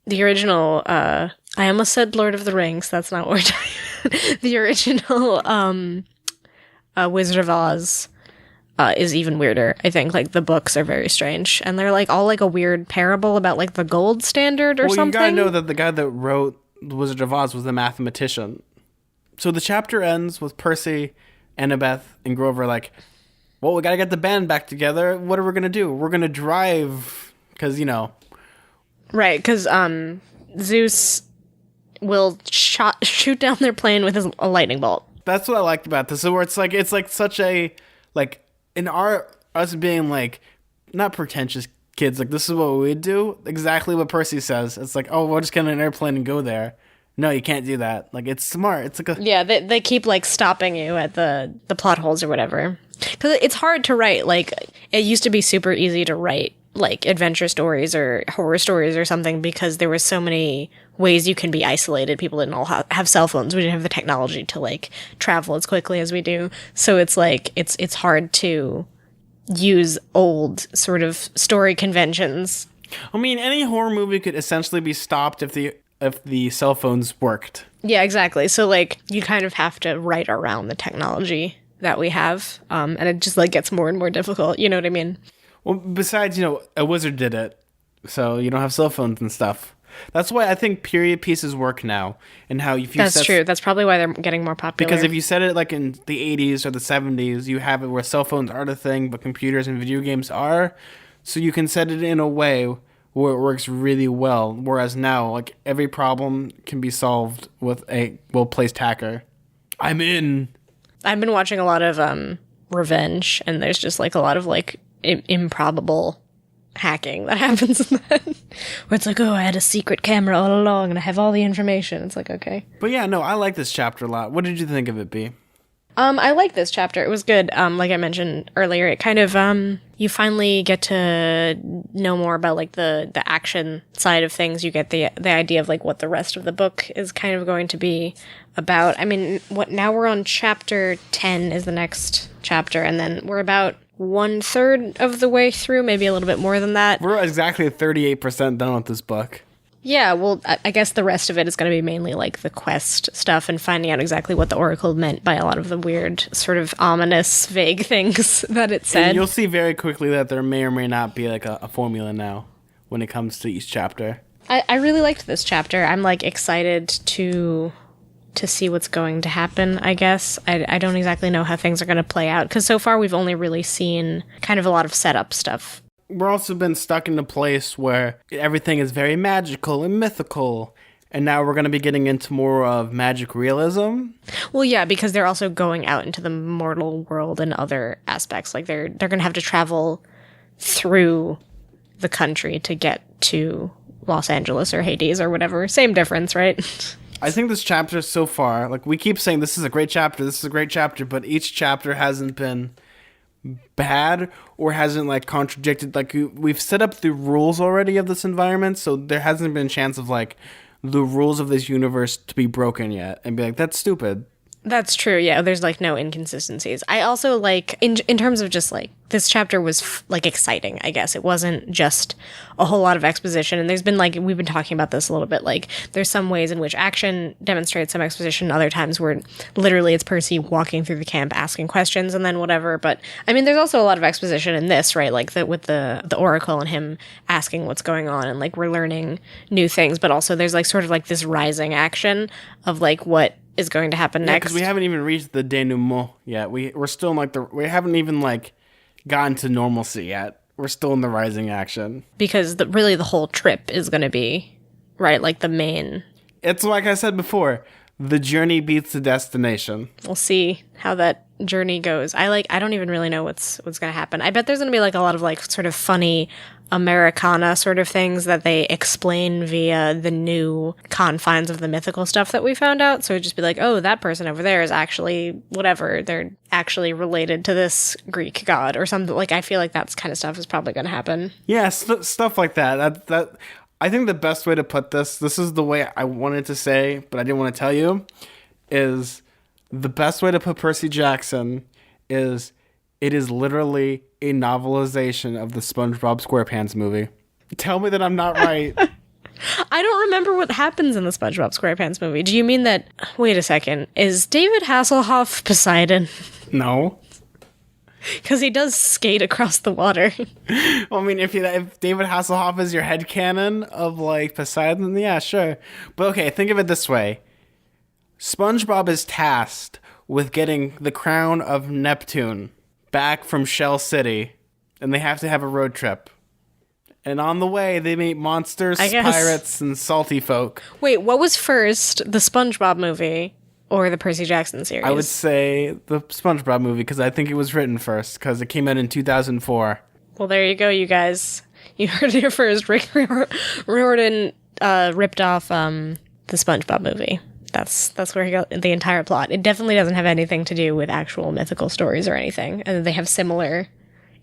The original, I almost said Lord of the Rings. That's not what we're talking about. The original Wizard of Oz is even weirder. I think like the books are very strange, and they're like all like a weird parable about like the gold standard or something. Well, you gotta know that the guy that wrote The Wizard of Oz was a mathematician. So the chapter ends with Percy, Annabeth, and Grover like, well, we gotta get the band back together. What are we gonna do? We're gonna drive, because, you know... Right, because Zeus will shoot down their plane with a lightning bolt. That's what I liked about this. So where it's like such a, like, in us being like, not pretentious kids, like this is what we'd do, exactly what Percy says. It's like, oh, we'll just get on an airplane and go there. No, you can't do that. Like, it's smart. It's like a... Yeah, they keep, like, stopping you at the plot holes or whatever. Because it's hard to write. Like, it used to be super easy to write like adventure stories or horror stories or something, because there were so many ways you can be isolated. People didn't all have cell phones. We didn't have the technology to like travel as quickly as we do. So it's like it's hard to use old sort of story conventions. I mean, any horror movie could essentially be stopped if the cell phones worked. Yeah, exactly. So like you kind of have to write around the technology that we have, and it just like gets more and more difficult. You know what I mean? Well, besides, a wizard did it, so you don't have cell phones and stuff. That's why I think period pieces work now, and how if you That's true. That's probably why they're getting more popular. Because if you set it like in the 80s or the 70s, you have it where cell phones aren't a thing, but computers and video games are. So you can set it in a way where it works really well. Whereas now, like, every problem can be solved with a well-placed hacker. I'm in. I've been watching a lot of Revenge, and there's just like a lot of like improbable hacking that happens in that. Where it's like, oh, I had a secret camera all along and I have all the information. It's like, okay. But yeah, no, I like this chapter a lot. What did you think of it, B? I like this chapter. It was good. Like I mentioned earlier, it kind of you finally get to know more about like the action side of things. You get the idea of like what the rest of the book is kind of going to be about. I mean, now we're on chapter 10 is the next chapter, and then we're about 1/3 of the way through, maybe a little bit more than that. We're exactly 38% done with this book. Yeah, well, I guess the rest of it is going to be mainly like the quest stuff and finding out exactly what the Oracle meant by a lot of the weird, sort of ominous, vague things that it said. And you'll see very quickly that there may or may not be like a formula now when it comes to each chapter. I really liked this chapter. I'm like excited to see what's going to happen, I guess. I don't exactly know how things are going to play out, because so far we've only really seen kind of a lot of setup stuff. We're also been stuck in a place where everything is very magical and mythical, and now we're going to be getting into more of magic realism. Well, yeah, because they're also going out into the mortal world and other aspects. Like they're going to have to travel through the country to get to Los Angeles or Hades or whatever. Same difference, right? I think this chapter so far, like we keep saying this is a great chapter, but each chapter hasn't been bad or hasn't like contradicted. Like we've set up the rules already of this environment, so there hasn't been a chance of like the rules of this universe to be broken yet and be like, that's stupid. That's true. Yeah, there's like no inconsistencies. I also like in terms of just like this chapter was like exciting, I guess. It wasn't just a whole lot of exposition. And there's been like we've been talking about this a little bit, like there's some ways in which action demonstrates some exposition, other times where literally it's Percy walking through the camp asking questions and then whatever. But I mean there's also a lot of exposition in this, right? Like with the Oracle and him asking what's going on, and like we're learning new things, but also there's like sort of like this rising action of like what is going to happen next. Because we haven't even reached the denouement yet. We're still in like we haven't even like gotten to normalcy yet. We're still in the rising action. Because really the whole trip is going to be, right, like the main... It's like I said before, the journey beats the destination. We'll see how that journey goes. I don't even really know what's going to happen. I bet there's going to be like a lot of like sort of funny Americana sort of things that they explain via the new confines of the mythical stuff that we found out. So it'd just be like, oh, that person over there is actually whatever. They're actually related to this Greek god or something. Like, I feel like that kind of stuff is probably going to happen. Yeah, stuff like that. That I think the best way to put this is the way I wanted to say, but I didn't want to tell you, is the best way to put Percy Jackson is it is literally a novelization of the SpongeBob SquarePants movie. Tell me that I'm not right. I don't remember what happens in the SpongeBob SquarePants movie. Do you mean that... Wait a second. Is David Hasselhoff Poseidon? No. Because he does skate across the water. Well, I mean, if David Hasselhoff is your headcanon of, like, Poseidon, then yeah, sure. But okay, think of it this way. SpongeBob is tasked with getting the crown of Neptune back from Shell City, and they have to have a road trip. And on the way, they meet monsters, pirates, and salty folk. Wait, what was first, the SpongeBob movie or the Percy Jackson series? I would say the SpongeBob movie, because I think it was written first, because it came out in 2004. Well, there you go, you guys. You heard it here first. Rick Riordan ripped off the SpongeBob movie. That's where he got the entire plot. It definitely doesn't have anything to do with actual mythical stories or anything. And they have similar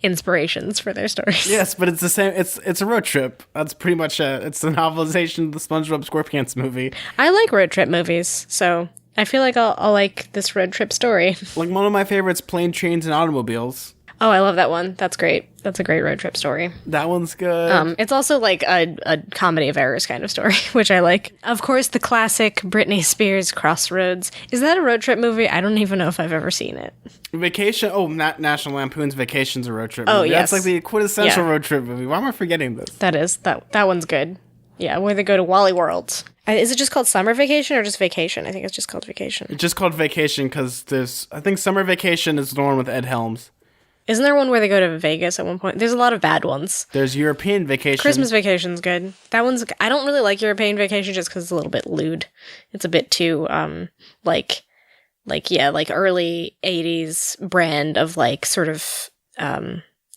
inspirations for their stories. Yes, but it's the same. It's a road trip. That's pretty much it. It's the novelization of the SpongeBob SquarePants movie. I like road trip movies, so I feel like I'll like this road trip story. Like one of my favorites, Plane, Trains, and Automobiles. Oh, I love that one. That's great. That's a great road trip story. That one's good. It's also like a comedy of errors kind of story, which I like. Of course, the classic Britney Spears Crossroads. Is that a road trip movie? I don't even know if I've ever seen it. Vacation. Oh, not National Lampoon's Vacation's a road trip movie. Oh, yes. That's like the quintessential road trip movie. Why am I forgetting this? That one's good. Yeah, where they go to Wally World. Is it just called Summer Vacation or just Vacation? I think it's just called Vacation. It's just called Vacation because I think Summer Vacation is the one with Ed Helms. Isn't there one where they go to Vegas at one point? There's a lot of bad ones. There's European Vacation. Christmas Vacation's good. That one's... I don't really like European Vacation just because it's a little bit lewd. It's a bit too, like early 80s brand of, like, sort of,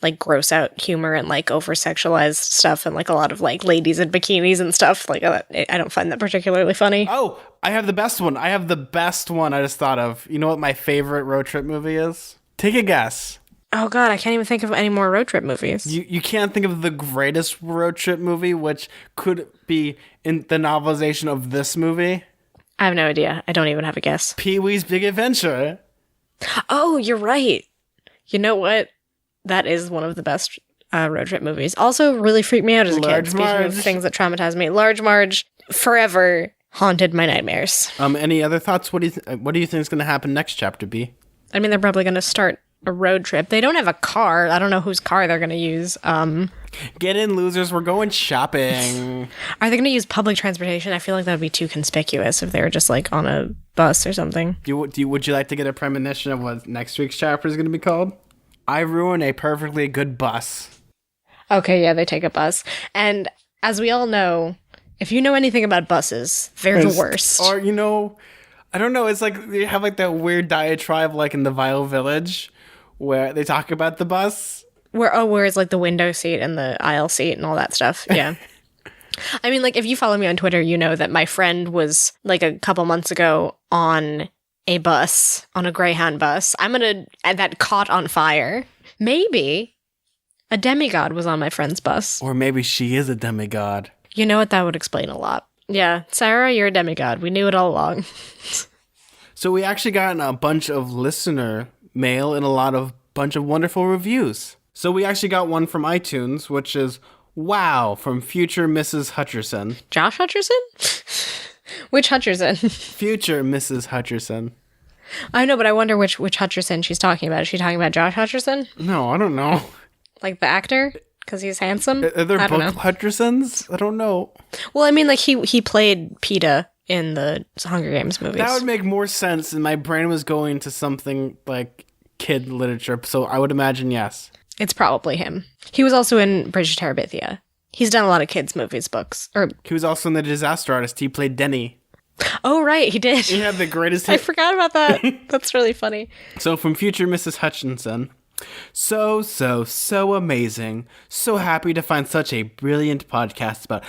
like, gross out humor and, like, over-sexualized stuff and, like, a lot of, like, ladies in bikinis and stuff. Like, I don't find that particularly funny. Oh, I have the best one. I just thought of. You know what my favorite road trip movie is? Take a guess. Oh, God, I can't even think of any more road trip movies. You can't think of the greatest road trip movie, which could be in the novelization of this movie? I have no idea. I don't even have a guess. Pee-wee's Big Adventure. Oh, you're right. You know what? That is one of the best road trip movies. Also, really freaked me out as a kid. Speaking of things that traumatized me, Large Marge forever haunted my nightmares. Any other thoughts? What do you think is going to happen next chapter, B? I mean, they're probably going to start a road trip. They don't have a car. I don't know whose car they're going to use. Get in, losers. We're going shopping. Are they going to use public transportation? I feel like that would be too conspicuous if they were just like on a bus or something. Would you like to get a premonition of what next week's chapter is going to be called? I ruin a perfectly good bus. Okay, yeah, they take a bus. And as we all know, if you know anything about buses, they're the worst. Or, I don't know. It's like they have like that weird diatribe like in the Vile Village where they talk about the bus. Where it's like the window seat and the aisle seat and all that stuff. Yeah. I mean, like, if you follow me on Twitter, you know that my friend was, like, a couple months ago on a bus, on a Greyhound bus. That caught on fire. Maybe a demigod was on my friend's bus. Or maybe she is a demigod. You know what? That would explain a lot. Yeah. Sarah, you're a demigod. We knew it all along. So we actually got a bunch of listener mail and a bunch of wonderful reviews. So we actually got one from iTunes, which is, wow, from future Mrs. Hutcherson. Josh Hutcherson? Which Hutcherson? Future Mrs. Hutcherson. I know, but I wonder which Hutcherson she's talking about. Is she talking about Josh Hutcherson? No, I don't know. Like the actor? Because he's handsome? Are there both Hutchersons? I don't know. Well, I mean, like, he played PETA in the Hunger Games movies. That would make more sense, and my brain was going to something like kid literature, so I would imagine yes. It's probably him. He was also in Bridge to Terabithia. He's done a lot of kids' movies, books. He was also in The Disaster Artist. He played Denny. Oh, right, he did. He had the greatest I forgot about that. That's really funny. So from future Mrs. Hutchinson. So amazing. So happy to find such a brilliant podcast about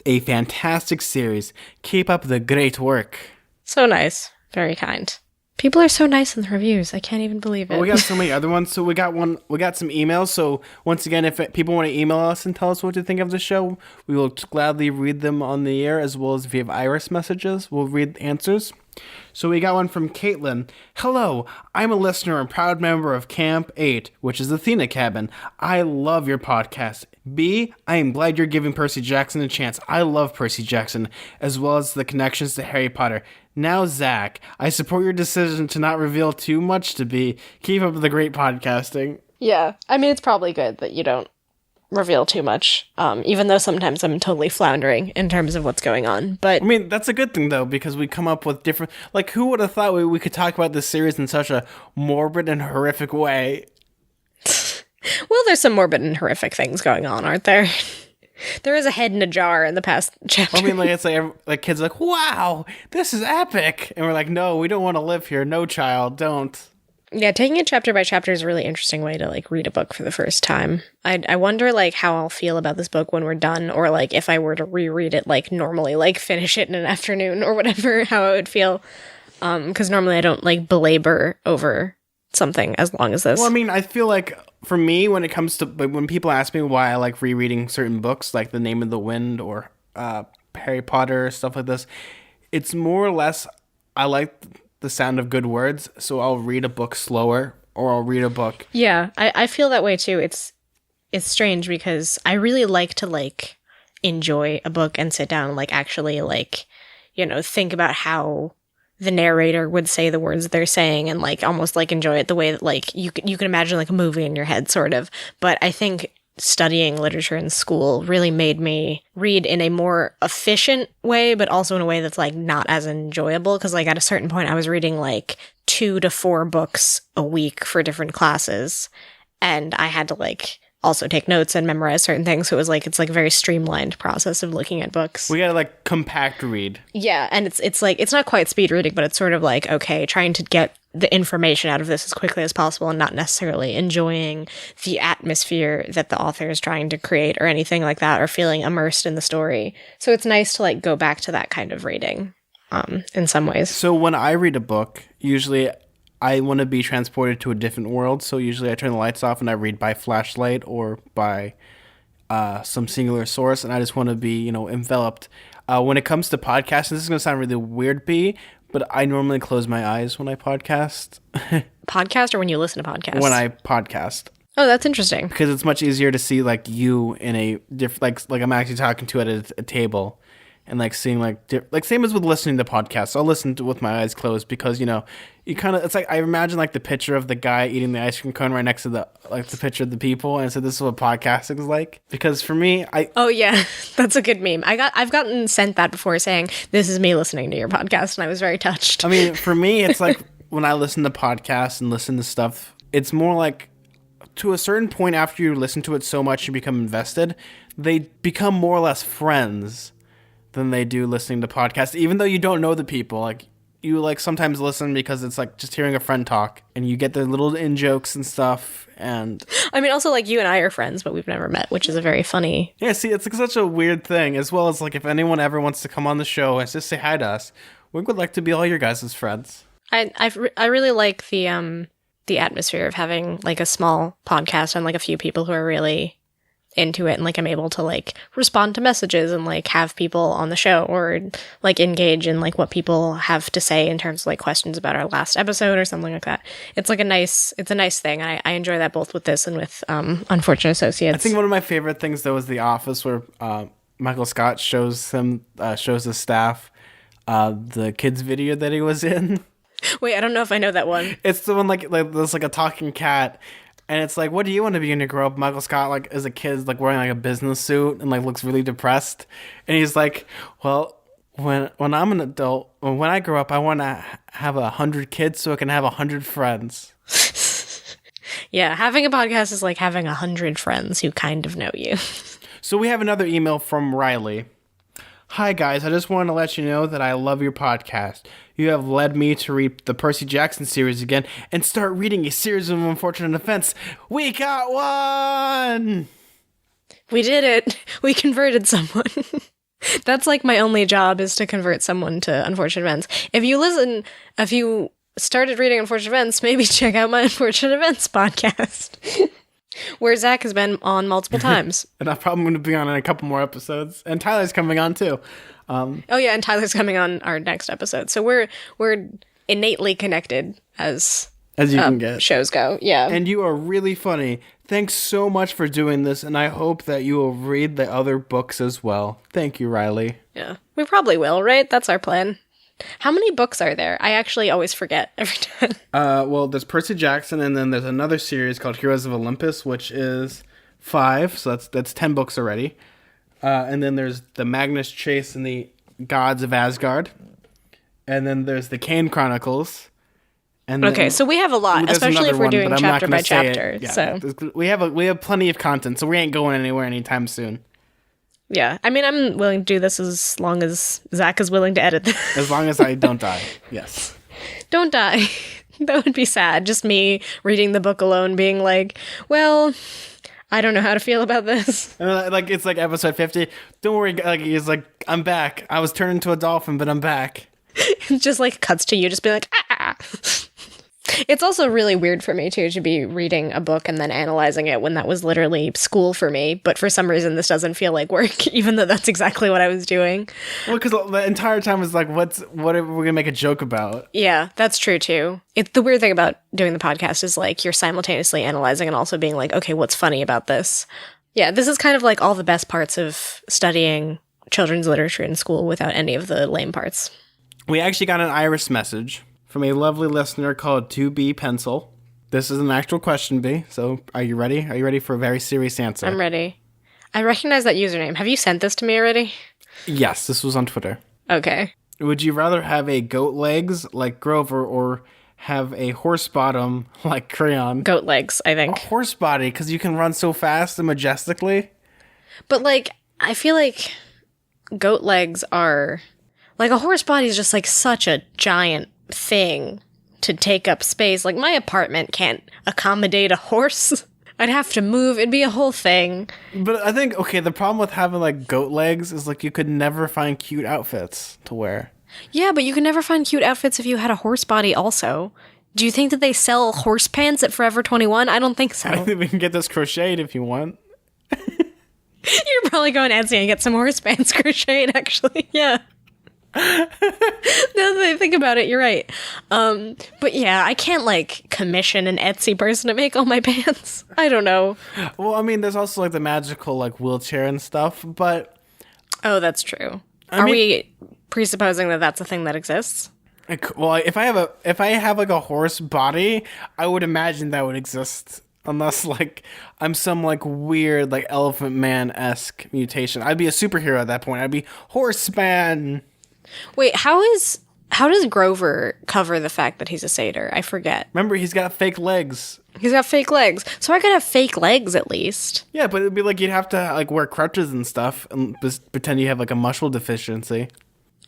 a fantastic series. Keep up the great work. So nice. Very kind. People are so nice in the reviews. I can't even believe it. Well, we got so many other ones. So we got some emails. So once again, if people want to email us and tell us what to think of the show, we will gladly read them on the air, as well as if you have iris messages, we'll read answers. So we got one from Caitlin. Hello, I'm a listener and proud member of Camp 8, which is Athena Cabin. I love your podcast. B, I am glad you're giving Percy Jackson a chance. I love Percy Jackson, as well as the connections to Harry Potter. Now, Zach, I support your decision to not reveal too much to B. Keep up the great podcasting. Yeah, I mean, it's probably good that you don't reveal too much, even though sometimes I'm totally floundering in terms of what's going on. But I mean, that's a good thing, though, because we come up with different... Like, who would have thought we could talk about this series in such a morbid and horrific way? Well, there's some morbid and horrific things going on, aren't there? There is a head in a jar in the past chapter. I mean, like, it's like kids are like, wow, this is epic. And we're like, no, we don't want to live here. No, child, don't. Yeah, taking it chapter by chapter is a really interesting way to, like, read a book for the first time. I wonder, like, how I'll feel about this book when we're done, or, like, if I were to reread it, like, normally, like, finish it in an afternoon or whatever, how I would feel. Because normally I don't, like, belabor over something as long as this. Well, I mean, I feel like for me, when it comes to when people ask me why I like rereading certain books, like The Name of the Wind or Harry Potter, stuff like this, it's more or less I like the sound of good words, so I'll read a book slower or I'll read a book. Yeah, I feel that way too. It's strange because I really like to like enjoy a book and sit down and like actually like, think about how the narrator would say the words they're saying and like almost like enjoy it the way that like you can imagine like a movie in your head sort of. But I think studying literature in school really made me read in a more efficient way, but also in a way that's like not as enjoyable. Cause like at a certain point I was reading like 2 to 4 books a week for different classes. And I had to like also take notes and memorize certain things. So it was like, it's like a very streamlined process of looking at books. We gotta like compact read. Yeah. And it's like, it's not quite speed reading, but it's sort of like, okay, trying to get the information out of this as quickly as possible and not necessarily enjoying the atmosphere that the author is trying to create or anything like that, or feeling immersed in the story. So it's nice to like go back to that kind of reading in some ways. So when I read a book, usually I want to be transported to a different world, so usually I turn the lights off and I read by flashlight or by some singular source, and I just want to be, enveloped. When it comes to podcasts, this is going to sound really weird, B, but I normally close my eyes when I podcast. Podcast or when you listen to podcasts? When I podcast. Oh, that's interesting. Because it's much easier to see, like, you in a different, like I'm actually talking to at a table. And like seeing like same as with listening to podcasts. I'll listen to with my eyes closed because you kind of it's like I imagine like the picture of the guy eating the ice cream cone right next to the picture of the people, and so this is what podcasting is like. Because for me, oh yeah, that's a good meme. I've gotten sent that before saying this is me listening to your podcast, and I was very touched. I mean, for me, it's like when I listen to podcasts and listen to stuff, it's more like to a certain point after you listen to it so much you become invested, they become more or less friends than they do listening to podcasts, even though you don't know the people. Like you like sometimes listen because it's like just hearing a friend talk and you get their little in jokes and stuff. And I mean, also like you and I are friends, but we've never met, which is a very funny. Yeah, see, it's like such a weird thing. As well as like if anyone ever wants to come on the show and just say hi to us, we would like to be all your guys' friends. I really like the atmosphere of having like a small podcast and like a few people who are really into it, and like I'm able to like respond to messages and like have people on the show or like engage in like what people have to say in terms of like questions about our last episode or something like that. It's like a nice thing. I enjoy that both with this and with Unfortunate Associates. I think one of my favorite things though is The Office, where Michael Scott shows the staff the kids video that he was in. Wait, I don't know if I know that one. It's the one like there's like a talking cat. And it's like, what do you want to be when you grow up? Michael Scott, like, as a kid, is like wearing like a business suit and like looks really depressed. And he's like, well, when I'm an adult, when I grow up, I want to have 100 kids so I can have 100 friends. Yeah, having a podcast is like having 100 friends who kind of know you. So we have another email from Riley. Hi, guys. I just wanted to let you know that I love your podcast. You have led me to read the Percy Jackson series again and start reading a series of unfortunate events. We got one! We did it. We converted someone. That's like my only job, is to convert someone to Unfortunate Events. If you started reading Unfortunate Events, maybe check out my Unfortunate Events podcast. Where Zach has been on multiple times. And I'm probably going to be on in a couple more episodes. And Tyler's coming on too. Oh yeah, and Tyler's coming on our next episode. So we're innately connected as you can get. Shows go. Yeah. And you are really funny. Thanks so much for doing this, and I hope that you will read the other books as well. Thank you, Riley. Yeah. We probably will, right? That's our plan. How many books are there? I actually always forget every time. Well, there's Percy Jackson, and then there's another series called Heroes of Olympus, which is 5, so that's 10 books already. And then there's the Magnus Chase and the Gods of Asgard. And then there's the Kane Chronicles. And okay, so we have a lot, especially if we're doing chapter by chapter. Yeah, so we have plenty of content, so we ain't going anywhere anytime soon. Yeah, I mean, I'm willing to do this as long as Zach is willing to edit this. As long as I don't die, yes. Don't die. That would be sad. Just me reading the book alone, being like, well, I don't know how to feel about this. And like it's like episode 50. Don't worry, like he's like, I'm back. I was turned into a dolphin, but I'm back. It just like cuts to you, just be like, ah. It's also really weird for me, too, to be reading a book and then analyzing it when that was literally school for me. But for some reason, this doesn't feel like work, even though that's exactly what I was doing. Well, because the entire time was like, what are we going to make a joke about? Yeah, that's true, too. The weird thing about doing the podcast is, like, you're simultaneously analyzing and also being like, okay, what's funny about this? Yeah, this is kind of like all the best parts of studying children's literature in school without any of the lame parts. We actually got an Iris message from a lovely listener called 2B Pencil. This is an actual question, B. So are you ready? Are you ready for a very serious answer? I'm ready. I recognize that username. Have you sent this to me already? Yes, this was on Twitter. Okay. Would you rather have a goat legs like Grover or have a horse bottom like Crayon? Goat legs, I think. A horse body, because you can run so fast and majestically. But, like, I feel like goat legs are... Like, a horse body is just, like, such a giant thing to take up space. Like, my apartment can't accommodate a horse. I'd have to move. It'd be a whole thing. But I think, okay, the problem with having, like, goat legs is, like, you could never find cute outfits to wear. Yeah, but you could never find cute outfits if you had a horse body also. Do you think that they sell horse pants at Forever 21? I don't think so. I think we can get this crocheted if you want. You're probably going Etsy and get some horse pants crocheted, actually. Yeah. Now that I think about it, you're right. But yeah, I can't, like, commission an Etsy person to make all my pants. I don't know. Well, I mean, there's also, like, the magical, like, wheelchair and stuff, but... Oh, that's true. Are we presupposing that that's a thing that exists? Well, if I have like a horse body, I would imagine that would exist. Unless, like, I'm some, like, weird, like, Elephant Man-esque mutation. I'd be a superhero at that point. I'd be Horseman. Wait, how does Grover cover the fact that he's a satyr? I forget. Remember, he's got fake legs. He's got fake legs. So I could have fake legs at least. Yeah, but it'd be like you'd have to, like, wear crutches and stuff and just pretend you have, like, a muscle deficiency.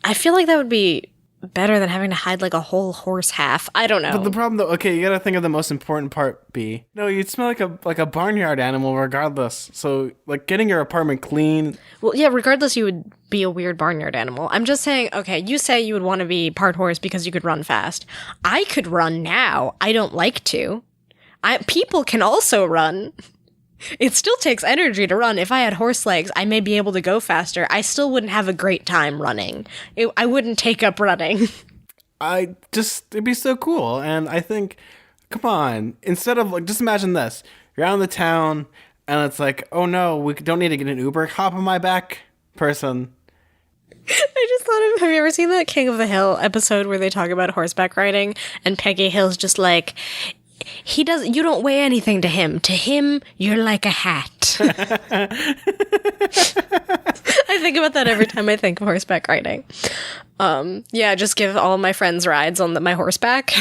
I feel like that would be better than having to hide, like, a whole horse half. I don't know. But the problem, though, okay, you gotta think of the most important part, B. No, you'd smell like a barnyard animal regardless. So, like, getting your apartment clean... Well, yeah, regardless, you would be a weird barnyard animal. I'm just saying, okay, you say you would want to be part horse because you could run fast. I could run now. I don't like to. People can also run. It still takes energy to run. If I had horse legs, I may be able to go faster. I still wouldn't have a great time running. I wouldn't take up running. It'd be so cool. And I think, come on, instead of, like, just imagine this. You're out in the town, and it's like, oh no, we don't need to get an Uber. Hop on my back, person. I just thought of, have you ever seen that King of the Hill episode where they talk about horseback riding? And Peggy Hill's just like, you don't weigh anything to him. To him, you're like a hat. I think about that every time I think of horseback riding. Yeah, just give all my friends rides on my horseback.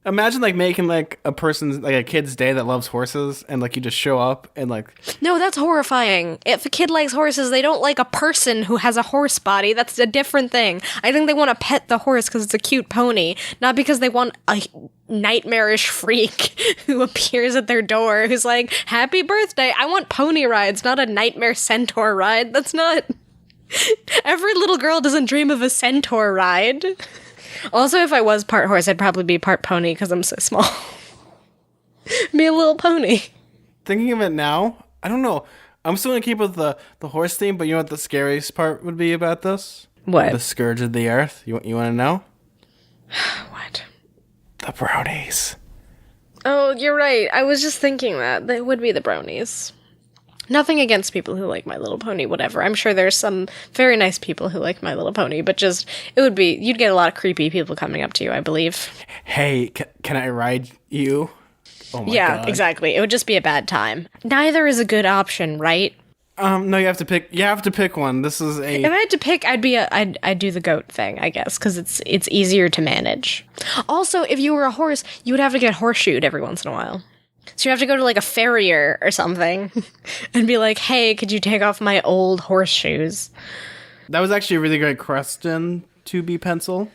Imagine, like, making, like, a person's, like, a kid's day that loves horses, and, like, you just show up and, like... No, that's horrifying. If a kid likes horses, they don't like a person who has a horse body. That's a different thing. I think they want to pet the horse because it's a cute pony, not because they want a nightmarish freak who appears at their door who's like, happy birthday, I want pony rides, not a nightmare centaur ride. That's not... Every little girl doesn't dream of a centaur ride. Also, if I was part horse, I'd probably be part pony because I'm so small. Be a little pony. Thinking of it now, I don't know. I'm still going to keep with the horse theme, but you know what the scariest part would be about this? What? The scourge of the earth. You want to know? What? The bronies. Oh, you're right. I was just thinking that. They would be the bronies. Nothing against people who like My Little Pony, whatever. I'm sure there's some very nice people who like My Little Pony, but just, you'd get a lot of creepy people coming up to you, I believe. Hey, can I ride you? Oh my God. Exactly. It would just be a bad time. Neither is a good option, right? No, you have to pick one. This is a... If I had to pick, I'd do the goat thing, I guess, because it's easier to manage. Also, if you were a horse, you would have to get horseshoed every once in a while. So you have to go to, like, a farrier or something and be like, hey, could you take off my old horseshoes? That was actually a really great question, 2B Pencil.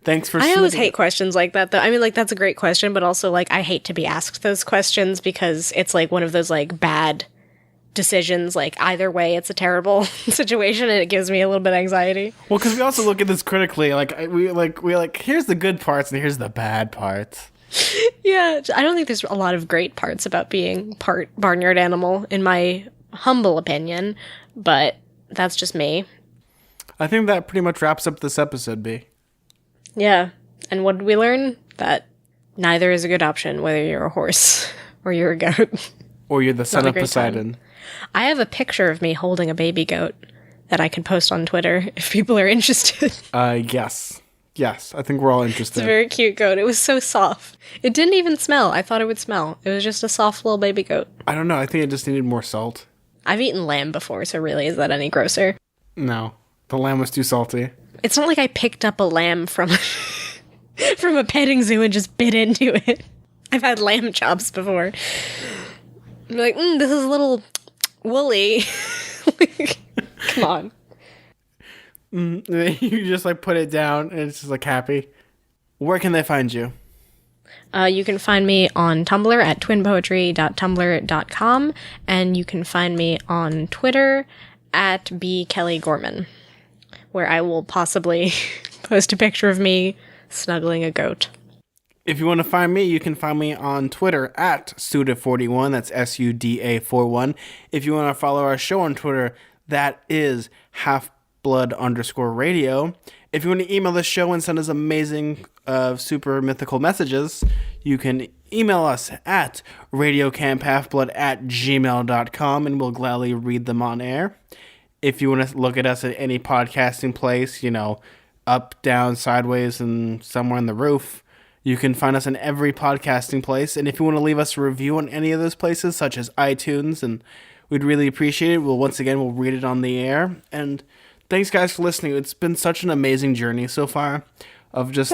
Thanks for... I always hate questions like that, though. I mean, like, that's a great question, but also, like, I hate to be asked those questions because it's, like, one of those, like, bad decisions. Like, either way, it's a terrible situation, and it gives me a little bit of anxiety. Well, because we also look at this critically. Like, we here's the good parts and here's the bad parts. Yeah, I don't think there's a lot of great parts about being part barnyard animal, in my humble opinion, but that's just me. I think that pretty much wraps up this episode, B. Yeah, and what did we learn? That neither is a good option, whether you're a horse or you're a goat. Or you're the son of Poseidon. I have a picture of me holding a baby goat that I can post on Twitter if people are interested. Yes. Yes, I think we're all interested. It's a very cute goat. It was so soft. It didn't even smell. I thought it would smell. It was just a soft little baby goat. I don't know. I think it just needed more salt. I've eaten lamb before, so really, is that any grosser? No. The lamb was too salty. It's not like I picked up a lamb from from a petting zoo and just bit into it. I've had lamb chops before. I'm like, this is a little woolly. Come on. You just like put it down and it's just like happy. Where can they find you? You can find me on Tumblr at twinpoetry.tumblr.com, and you can find me on Twitter at bkellygorman, where I will possibly post a picture of me snuggling a goat. If you want to find me, you can find me on Twitter at Suda41. That's SUDA41. If you want to follow our show on Twitter, that is halfblood_radio. If you want to email the show and send us amazing, super mythical messages, you can email us at radiocamphalfblood@gmail.com, and we'll gladly read them on air. If you want to look at us at any podcasting place, up, down, sideways, and somewhere on the roof, you can find us in every podcasting place. And if you want to leave us a review on any of those places, such as iTunes, and we'd really appreciate it. We'll read it on the air. And thanks, guys, for listening. It's been such an amazing journey so far of just...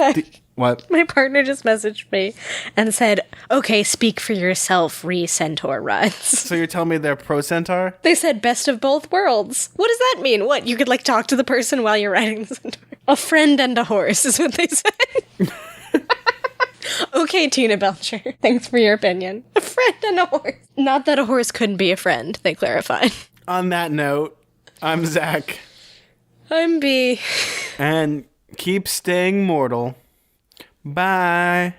What? My partner just messaged me and said, okay, speak for yourself, re-centaur rides. So you're telling me they're pro-centaur? They said best of both worlds. What does that mean? What, you could, talk to the person while you're riding the centaur? A friend and a horse is what they said. Okay, Tina Belcher. Thanks for your opinion. A friend and a horse. Not that a horse couldn't be a friend, they clarified. On that note, I'm Zach. I'm B. And keep staying mortal. Bye.